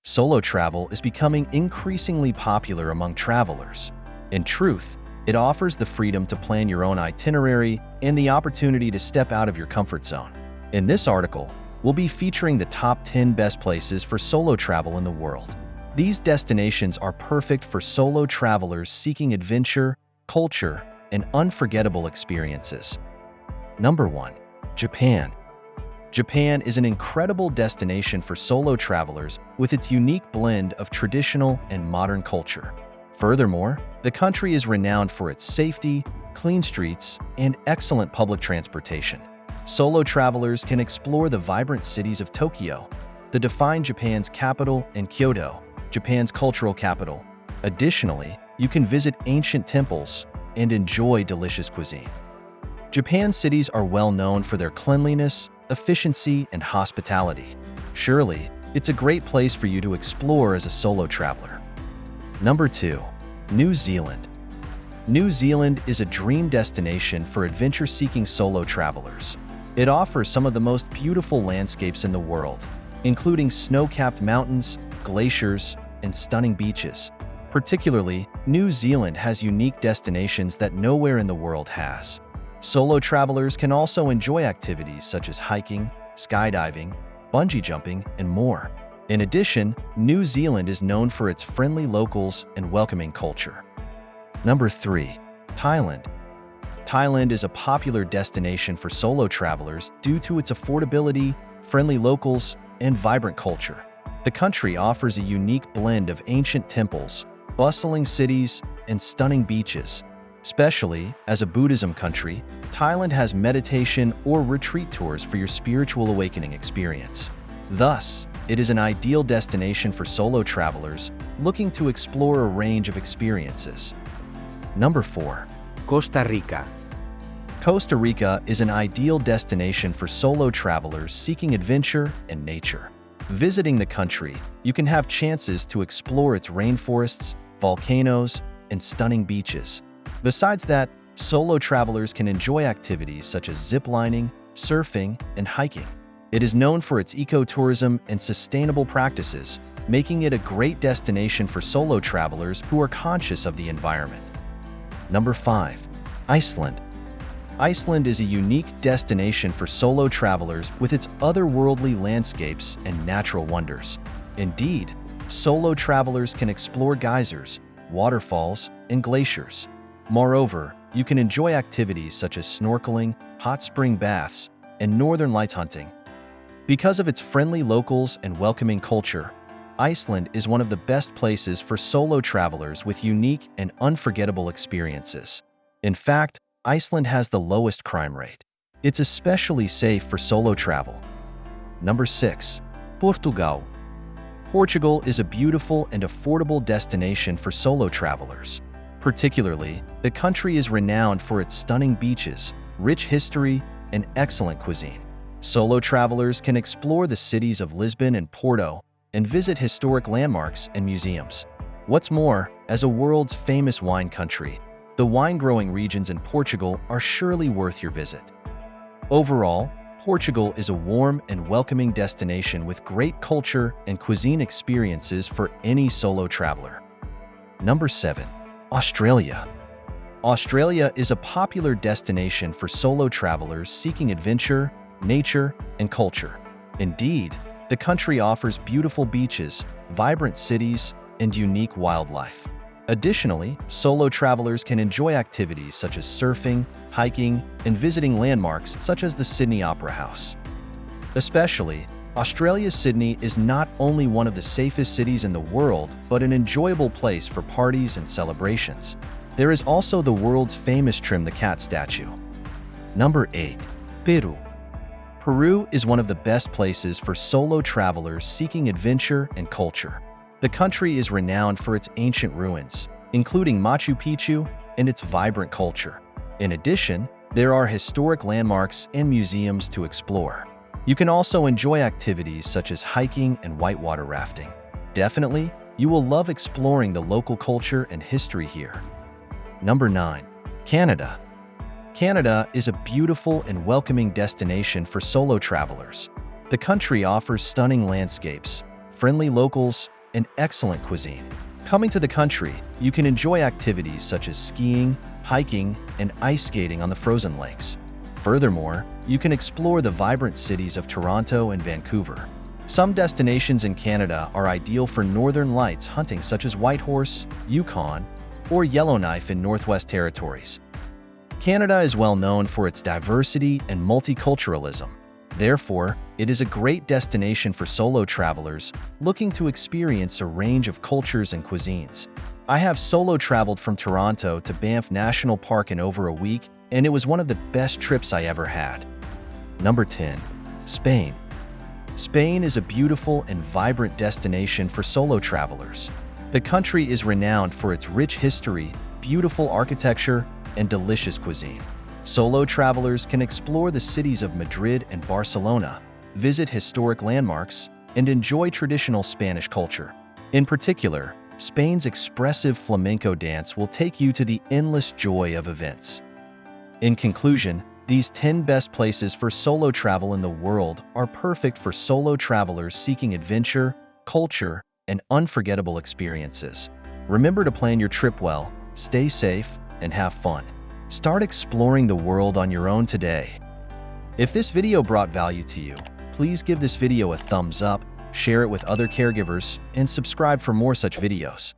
Solo travel is becoming increasingly popular among travelers. In truth, it offers the freedom to plan your own itinerary and the opportunity to step out of your comfort zone. In this article, we'll be featuring the top 10 best places for solo travel in the world. These destinations are perfect for solo travelers seeking adventure, culture, and unforgettable experiences. Number 1. Japan. Japan is an incredible destination for solo travelers with its unique blend of traditional and modern culture. Furthermore, the country is renowned for its safety, clean streets, and excellent public transportation. Solo travelers can explore the vibrant cities of Tokyo, that define Japan's capital, and Kyoto, Japan's cultural capital. Additionally, you can visit ancient temples and enjoy delicious cuisine. Japan's cities are well known for their cleanliness, efficiency, and hospitality. Surely, it's a great place for you to explore as a solo traveler. Number 2. New Zealand. New Zealand is a dream destination for adventure-seeking solo travelers. It offers some of the most beautiful landscapes in the world, including snow-capped mountains, glaciers, and stunning beaches. Particularly, New Zealand has unique destinations that nowhere in the world has. Solo travelers can also enjoy activities such as hiking, skydiving, bungee jumping, and more. In addition, New Zealand is known for its friendly locals and welcoming culture. Number 3. Thailand. Thailand is a popular destination for solo travelers due to its affordability, friendly locals, and vibrant culture. The country offers a unique blend of ancient temples, bustling cities, and stunning beaches. Especially as a Buddhism country, Thailand has meditation or retreat tours for your spiritual awakening experience. Thus, it is an ideal destination for solo travelers looking to explore a range of experiences. Number 4. Costa Rica. Costa Rica is an ideal destination for solo travelers seeking adventure and nature. Visiting the country, you can have chances to explore its rainforests, volcanoes, and stunning beaches. Besides that, solo travelers can enjoy activities such as ziplining, surfing, and hiking. It is known for its ecotourism and sustainable practices, making it a great destination for solo travelers who are conscious of the environment. Number 5. Iceland. Iceland is a unique destination for solo travelers with its otherworldly landscapes and natural wonders. Indeed, solo travelers can explore geysers, waterfalls, and glaciers. Moreover, you can enjoy activities such as snorkeling, hot spring baths, and northern lights hunting. Because of its friendly locals and welcoming culture, Iceland is one of the best places for solo travelers with unique and unforgettable experiences. In fact, Iceland has the lowest crime rate. It's especially safe for solo travel. Number 6. Portugal. Portugal is a beautiful and affordable destination for solo travelers. Particularly, the country is renowned for its stunning beaches, rich history, and excellent cuisine. Solo travelers can explore the cities of Lisbon and Porto and visit historic landmarks and museums. What's more, as a world's famous wine country, the wine-growing regions in Portugal are surely worth your visit. Overall, Portugal is a warm and welcoming destination with great culture and cuisine experiences for any solo traveler. Number 7. Australia. Australia is a popular destination for solo travelers seeking adventure, nature, and culture. Indeed, the country offers beautiful beaches, vibrant cities, and unique wildlife. Additionally, solo travelers can enjoy activities such as surfing, hiking, and visiting landmarks such as the Sydney Opera House. Especially, Australia's Sydney is not only one of the safest cities in the world, but an enjoyable place for parties and celebrations. There is also the world's famous Trim the Cat statue. Number 8. Peru. Peru is one of the best places for solo travelers seeking adventure and culture. The country is renowned for its ancient ruins, including Machu Picchu, and its vibrant culture. In addition, there are historic landmarks and museums to explore. You can also enjoy activities such as hiking and whitewater rafting. Definitely, you will love exploring the local culture and history here. Number 9. Canada. Canada is a beautiful and welcoming destination for solo travelers. The country offers stunning landscapes, friendly locals, and excellent cuisine. Coming to the country, you can enjoy activities such as skiing, hiking, and ice skating on the frozen lakes. Furthermore, you can explore the vibrant cities of Toronto and Vancouver. Some destinations in Canada are ideal for northern lights hunting such as Whitehorse, Yukon, or Yellowknife in Northwest Territories. Canada is well known for its diversity and multiculturalism. Therefore, it is a great destination for solo travelers looking to experience a range of cultures and cuisines. I have solo traveled from Toronto to Banff National Park in over a week, and it was one of the best trips I ever had. Number 10. Spain. Spain is a beautiful and vibrant destination for solo travelers. The country is renowned for its rich history, beautiful architecture, and delicious cuisine. Solo travelers can explore the cities of Madrid and Barcelona, visit historic landmarks, and enjoy traditional Spanish culture. In particular, Spain's expressive flamenco dance will take you to the endless joy of events. In conclusion, these 10 best places for solo travel in the world are perfect for solo travelers seeking adventure, culture, and unforgettable experiences. Remember to plan your trip well, stay safe, and have fun. Start exploring the world on your own today. If this video brought value to you, please give this video a thumbs up, share it with other caregivers, and subscribe for more such videos.